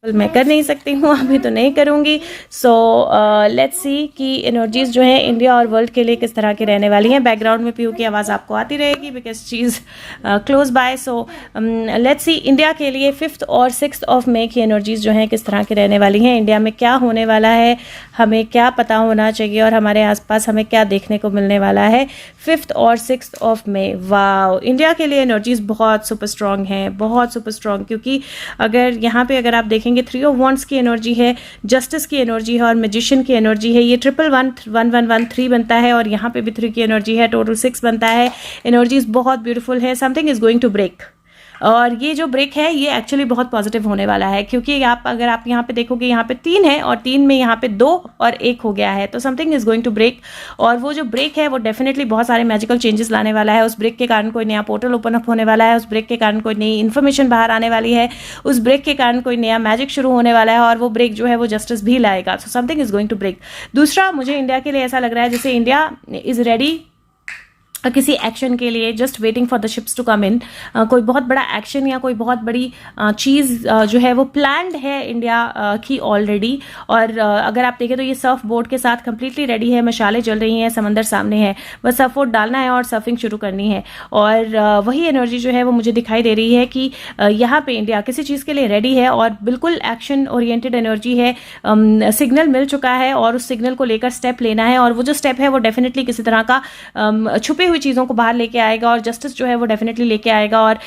मैं कर नहीं सकती हूँ, अभी तो नहीं करूँगी। सो लेट्स सी कि एनर्जीज़ जो है इंडिया और वर्ल्ड के लिए किस तरह की रहने वाली हैं। बैकग्राउंड में पीयू की आवाज़ आपको आती रहेगी because she is close by. So let's see India के लिए 5th और 6th ऑफ मई की एनर्जीज़ जो हैं किस तरह की रहने वाली हैं। इंडिया में क्या होने वाला है, हमें क्या पता होना चाहिए और हमारे आसपास हमें क्या देखने को मिलने वाला है 5th और 6th of May. Wow, India के लिए एनर्जीज़ बहुत सुपर स्ट्रॉन्ग हैं, बहुत सुपर स्ट्रॉन्ग, क्योंकि अगर यहाँ पे अगर आप देखेंगे 3 ऑफ वॉन्ड्स की एनर्जी है, जस्टिस की एनर्जी है और मैजिशियन की एनर्जी है। ये 111 बनता है और यहाँ पे भी 3 की एनर्जी है, टोटल 6 बनता है। एनर्जीज बहुत ब्यूटीफुल है। Something is going to break, और ये जो ब्रेक है ये एक्चुअली बहुत पॉजिटिव होने वाला है, क्योंकि अगर आप यहाँ पे देखोगे यहाँ पे 3 है और 3 में यहाँ पे 2 और 1 हो गया है, तो something is going to break. और वो जो ब्रेक है वो डेफिनेटली बहुत सारे मैजिकल चेंजेस लाने वाला है। उस ब्रेक के कारण कोई नया पोर्टल ओपन अप होने वाला है, उस ब्रेक के कारण कोई नई इन्फॉर्मेशन बाहर आने वाली है, उस ब्रेक के कारण कोई नया मैजिक शुरू होने वाला है, और वो ब्रेक जो है वो जस्टिस भी लाएगा। So something is going to break. दूसरा, मुझे इंडिया के लिए ऐसा लग रहा है जैसे इंडिया इज रेडी किसी एक्शन के लिए, just waiting for the ships to come in. कोई बहुत बड़ा एक्शन या कोई बहुत बड़ी चीज़ जो है वो प्लान्ड है इंडिया की ऑलरेडी। और अगर आप देखें तो ये सर्फ बोर्ड के साथ कंप्लीटली रेडी है, मशालें जल रही हैं, समंदर सामने है, बस सर्फ बोर्ड डालना है और सर्फिंग शुरू करनी है। और वही एनर्जी जो है वो मुझे दिखाई दे रही है कि यहाँ पे इंडिया किसी चीज़ के लिए रेडी है और बिल्कुल एक्शन ओरिएंटेड एनर्जी है। सिग्नल मिल चुका है और उस सिग्नल को लेकर स्टेप लेना है, और वो जो स्टेप है वो डेफिनेटली किसी तरह का छुपे चीज़ों को बाहर लेके आएगा और जस्टिस जो है वो डेफिनेटली लेके आएगा, और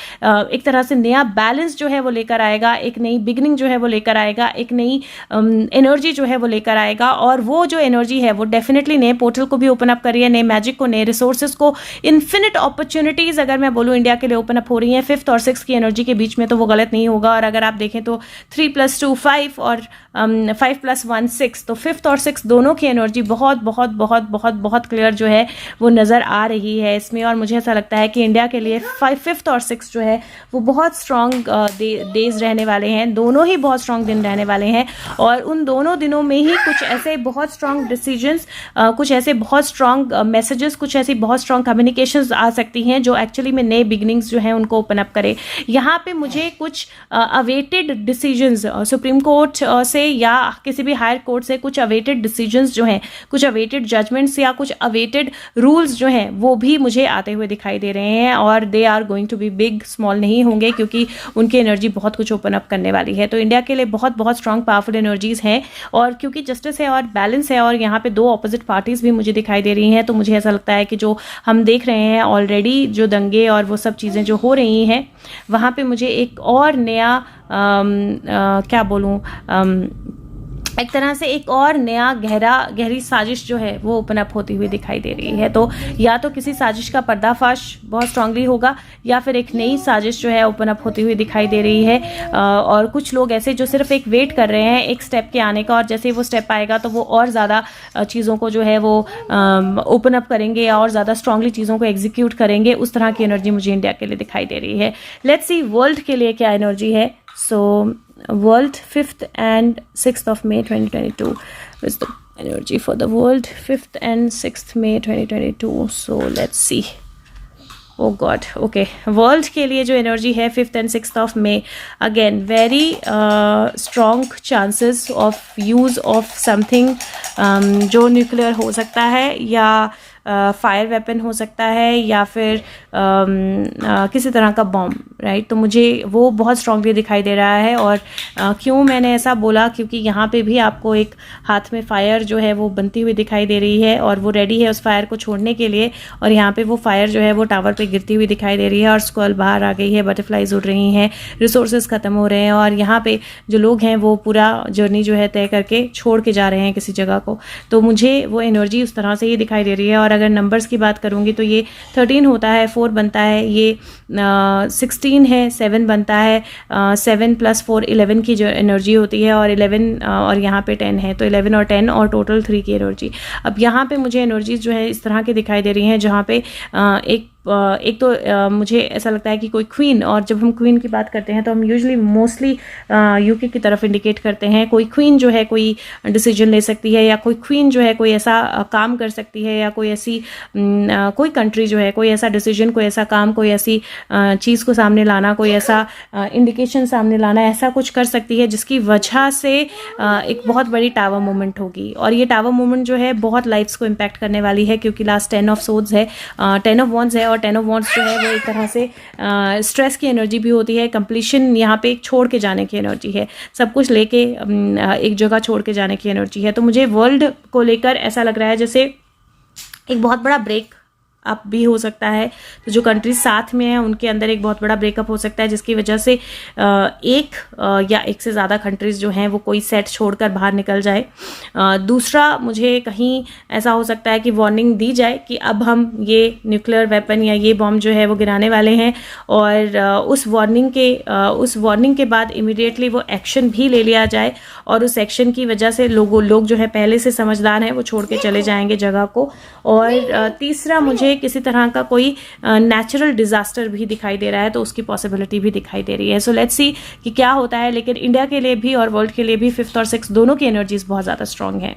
एक तरह से नया बैलेंस जो है वो लेकर आएगा, एक नई बिगनिंग जो है वो लेकर आएगा, एक नई एनर्जी जो है वो लेकर आएगा। और वो जो एनर्जी है वो डेफिनेटली नए पोर्टल को भी ओपन अप कर रही है, नए मैजिक को, नए रिसोर्सेज को, इन्फिनिट अपॉर्चुनिटीज अगर मैं बोलूँ इंडिया के लिए ओपन अप हो रही हैं 5th और 6th की एनर्जी के बीच में, तो वो गलत नहीं होगा। और अगर आप देखें तो 3 + 2 5 और 5 + 1 6, तो 5th और 6th दोनों की एनर्जी बहुत बहुत बहुत बहुत बहुत क्लियर जो है वो नज़र आ रही है इसमें। और मुझे ऐसा लगता है कि इंडिया के लिए 5th और 6th जो है वो बहुत स्ट्रॉन्ग डेज रहने वाले हैं, दोनों ही बहुत स्ट्रॉन्ग दिन रहने वाले हैं। और उन दोनों दिनों में ही कुछ ऐसे बहुत स्ट्रॉन्ग डिसीजंस, कुछ ऐसे बहुत स्ट्रॉन्ग मैसेजेस, कुछ ऐसी बहुत स्ट्रॉन्ग कम्युनिकेशंस आ सकती हैं जो एक्चुअली में नए बिगनिंग्स जो हैं उनको ओपन अप करे। यहाँ पे मुझे कुछ अवेटेड डिसीजंस सुप्रीम कोर्ट से या किसी भी हायर कोर्ट से कुछ अवेटेड डिसीजंस जो हैं, कुछ अवेटेड जजमेंट्स या कुछ अवेटेड रूल्स जो हैं वो भी मुझे आते हुए दिखाई दे रहे हैं। और they are going to be big, small नहीं होंगे, क्योंकि उनकी एनर्जी बहुत कुछ ओपन अप करने वाली है। तो इंडिया के लिए बहुत बहुत स्ट्रॉन्ग पावरफुल एनर्जीज हैं, और क्योंकि जस्टिस है और बैलेंस है और यहाँ पे 2 ऑपोजिट पार्टीज भी मुझे दिखाई दे रही हैं, तो मुझे ऐसा लगता है कि जो हम देख रहे हैं ऑलरेडी, जो दंगे और वो सब चीज़ें जो हो रही हैं, वहाँ पे मुझे एक और नया क्या बोलूँ, एक तरह से एक और नया गहरी साजिश जो है वो ओपन अप होती हुई दिखाई दे रही है। तो या तो किसी साजिश का पर्दाफाश बहुत स्ट्रांगली होगा, या फिर एक नई साजिश जो है ओपन अप होती हुई दिखाई दे रही है। और कुछ लोग ऐसे जो सिर्फ एक वेट कर रहे हैं एक स्टेप के आने का, और जैसे ही वो स्टेप आएगा तो वो और ज़्यादा चीज़ों को जो है वो ओपन अप करेंगे या और ज़्यादा स्ट्रांगली चीज़ों को एग्जीक्यूट करेंगे। उस तरह की एनर्जी मुझे इंडिया के लिए दिखाई दे रही है। लेट्स सी वर्ल्ड के लिए क्या एनर्जी है। सो world 5th and 6th of May 2022 is the energy for the world 5th and 6th May 2022. So let's see. Oh God, okay. World के लिए जो एनर्जी है 5th and 6th of May, again very strong chances of use of something जो nuclear हो सकता है, या fire weapon हो सकता है, या फिर किसी तरह का बॉम्ब, राइट। तो मुझे वो बहुत स्ट्रांगली दिखाई दे रहा है। और क्यों मैंने ऐसा बोला, क्योंकि यहाँ पे भी आपको एक हाथ में फायर जो है वो बनती हुई दिखाई दे रही है, और वो रेडी है उस फायर को छोड़ने के लिए। और यहाँ पे वो फायर जो है वो टावर पे गिरती हुई दिखाई दे रही है, और स्क्वल बाहर आ गई है, बटरफ्लाइज उड़ रही हैं, रिसोर्सेज खत्म हो रहे हैं, और यहाँ पे जो लोग हैं वो पूरा जर्नी जो है तय करके छोड़ के जा रहे हैं किसी जगह को। तो मुझे वो एनर्जी उस तरह से ही दिखाई दे रही है। और अगर नंबर्स की बात करूँगी तो ये 13 होता है, 4 बनता है, ये 16 है, 7 बनता है, 7 + 4 11 की जो एनर्जी होती है, और 11 और यहाँ पे 10 है, तो 11 और 10 और टोटल 3 की एनर्जी। अब यहाँ पे मुझे एनर्जीज जो है इस तरह की दिखाई दे रही हैं, जहाँ पे एक एक तो मुझे ऐसा लगता है कि कोई क्वीन, और जब हम क्वीन की बात करते हैं तो हम यूजुअली मोस्टली यूके की तरफ इंडिकेट करते हैं। कोई क्वीन जो है कोई डिसीजन ले सकती है, या कोई क्वीन जो है कोई ऐसा काम कर सकती है, या कोई ऐसी कोई कंट्री जो है कोई ऐसा डिसीजन, कोई ऐसा काम, कोई ऐसी चीज़ को सामने लाना, कोई ऐसा इंडिकेशन सामने लाना, ऐसा कुछ कर सकती है जिसकी वजह से एक बहुत बड़ी टावर मूवमेंट होगी। और ये टावर मूवमेंट जो है बहुत लाइफ्स को इम्पैक्ट करने वाली है, क्योंकि लास्ट 10 ऑफ सोर्ड्स है, 10 ऑफ वॉन्ड्स है, और 10 ऑफ वॉन्ड्स जो है वो एक तरह से स्ट्रेस की एनर्जी भी होती है। कंप्लीशन यहाँ पे एक छोड़ के जाने की एनर्जी है, सब कुछ लेके एक जगह छोड़ के जाने की एनर्जी है। तो मुझे वर्ल्ड को लेकर ऐसा लग रहा है जैसे एक बहुत बड़ा ब्रेक अप भी हो सकता है। तो जो कंट्रीज साथ में हैं उनके अंदर एक बहुत बड़ा ब्रेकअप हो सकता है, जिसकी वजह से एक या एक से ज़्यादा कंट्रीज जो हैं वो कोई सेट छोड़कर बाहर निकल जाए। दूसरा, मुझे कहीं ऐसा हो सकता है कि वार्निंग दी जाए कि अब हम ये न्यूक्लियर वेपन या ये बॉम्ब जो है वो गिराने वाले हैं, और उस वार्निंग के बाद इमीडिएटली वो एक्शन भी ले लिया जाए, और उस एक्शन की वजह से लोग जो है पहले से समझदार हैं वो छोड़ के चले जाएंगे जगह को। और तीसरा, मुझे किसी तरह का कोई नेचुरल डिजास्टर भी दिखाई दे रहा है, तो उसकी पॉसिबिलिटी भी दिखाई दे रही है। सो लेट्स सी कि क्या होता है। लेकिन इंडिया के लिए भी और वर्ल्ड के लिए भी 5th और 6th दोनों की एनर्जीज बहुत ज़्यादा स्ट्रांग है।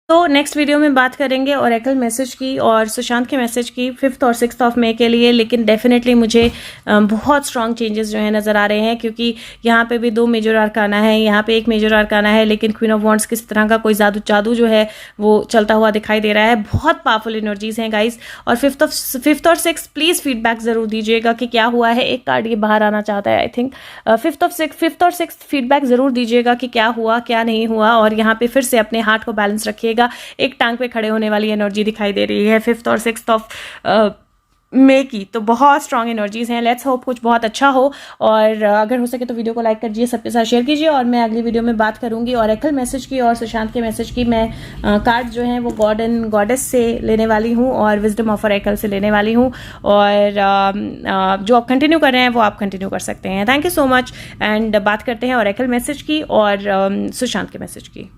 तो नेक्स्ट वीडियो में बात करेंगे ओरेकल मैसेज की और सुशांत के मैसेज की 5th और 6th ऑफ मई के लिए। लेकिन डेफिनेटली मुझे बहुत स्ट्रॉन्ग चेंजेस जो है नज़र आ रहे हैं, क्योंकि यहाँ पे भी 2 मेजर आर्काना है, यहाँ पे एक मेजर आर्काना है, लेकिन क्वीन ऑफ वॉन्ड्स किस तरह का कोई जादू जो है वो चलता हुआ दिखाई दे रहा है। बहुत पावरफुल एनर्जीज हैं गाइस। और 5th और 6th प्लीज़ फीडबैक ज़रूर दीजिएगा कि क्या हुआ है। एक कार्ड ये बाहर आना चाहता है, आई थिंक 5th और 6th फीडबैक ज़रूर दीजिएगा कि क्या हुआ क्या नहीं हुआ। और यहाँ पे फिर से अपने हार्ट को बैलेंस रखिएगा। एक टांग पे खड़े होने वाली एनर्जी दिखाई दे रही है 5th और 6th ऑफ मई की। तो बहुत स्ट्रॉन्ग एनर्जीज हैं। लेट्स होप कुछ बहुत अच्छा हो, और अगर हो सके तो वीडियो को लाइक करिए, सबके साथ शेयर कीजिए। और मैं अगली वीडियो में बात करूंगी ओरेकल मैसेज की और सुशांत के मैसेज की। मैं कार्ड जो है वो गॉड एंड गॉडेस से लेने वाली हूँ और विजडम ऑफ ओरेकल से लेने वाली हूँ। और जो आप कंटिन्यू कर रहे हैं वो आप कंटिन्यू कर सकते हैं। Thank you so much. And बात करते हैं ओरेकल मैसेज की और सुशांत के मैसेज की।